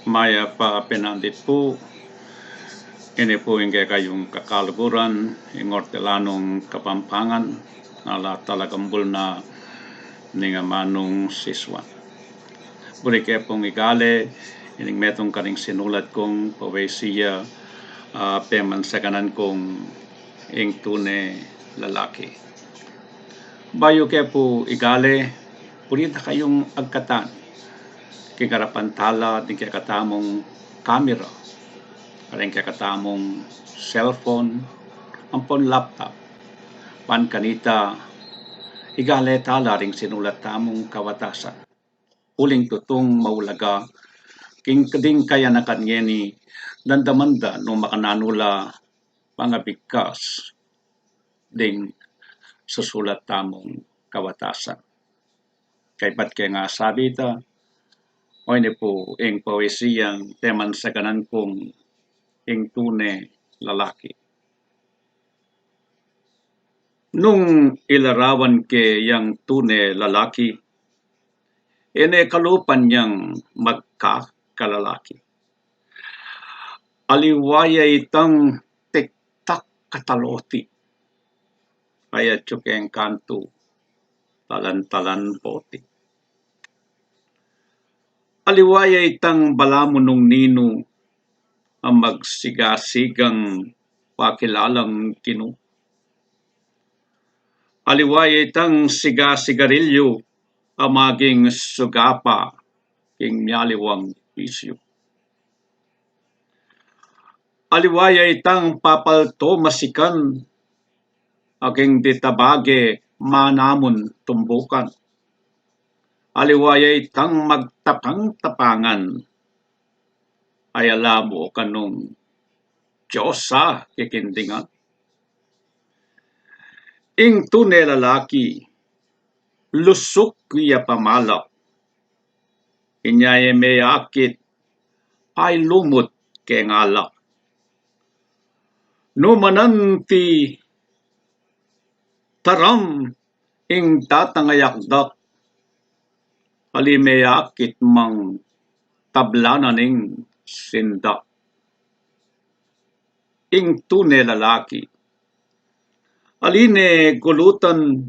Maya pa pinandit po, ini po yung kayong kakaluguran, yung ortelanong kapampangan, ala talagambul na ninga manong siswan. Buli kaya pong igale, ining metong kaning sinulat kong pawesiya, pemansaгаnan kong ing tune lalaki. Bayo kaya po igale, purita kayong agkatan, kikarapantala, di kaya katamong kamera, karing kaya katamong cellphone, ampon laptop, pan kanita, igale tala ring sinulat tamong kawatasan. Uling tutong maulaga, king kading kaya nakanyeni, dandamanda no makananula pangabigkas, ding susulat tamong kawatasan. Kay ba't kaya nga sabi ita, o ini po ing pawesiyang temansaгаnan kong ing tune lalaki. Nung ilarawan ke yang tune lalaki, ine kalupan niyang magkakalalaki. Aliwaya itang tiktak kataloti. Kaya keng kantu, talan-talan boti. Aliwaya itang balamu nung ninu, ang magsiga-sigang pakilalang ginu. Aliwaya itang siga-sigarilyu, ang maging sugapa, keng myaliwang bisyu. Aliwaya itang papalto masikan, aking bage, manamun, tumbukan. Aliwaya itang magtapang-tapangan, ay alamo kanung Diyosa kikindingan. Ing tune lalaki, lusok kuya pamalak, inyay may akit, ay lumot keng alak. No mananti taram ing tatangayakdak, alimayakit mang tablananing sindak. Ing tune lalaki, aline gulutan,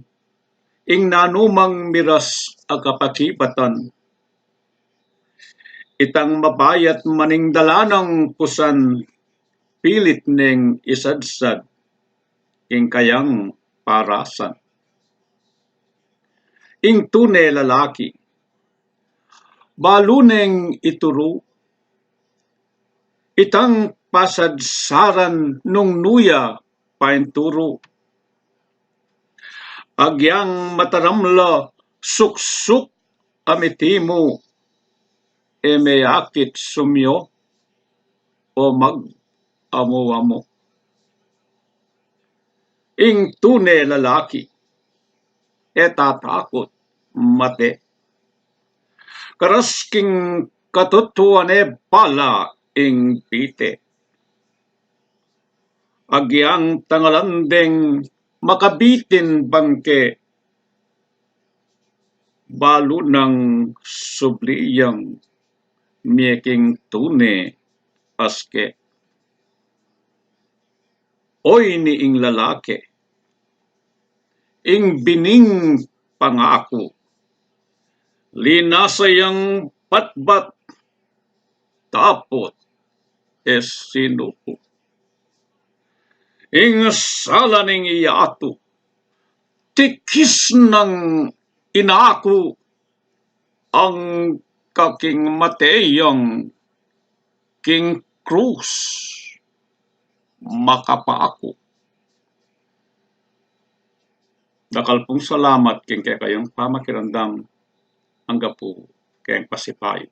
ing nanumang miras agapakibatan, itang mabayat maning dalanang pusan, pilit ning isadsad, ing kayang parasan. Ing tune lalaki, baluneng ituro, itang pasadsaran nung nuya painturo. Agyang mataramla suksuk amitimo, emeakit sumyo o magamu-amu. Ing tune lalaki, etatakot mate. Karasking katutuan pala ing pite. Agyang tangalandeng makabitin bangke, balo ng subliyang meging tune aske. Oy ni ing lalaki, ing bining pangako, linasayang patbat tapot sinupo. Ing sala ning iyato, tikis ng inako, ang kaking mateyang king krus makapaako. Dakal pong salamat king kayong pamakirandam hangga po kayong pasipayo.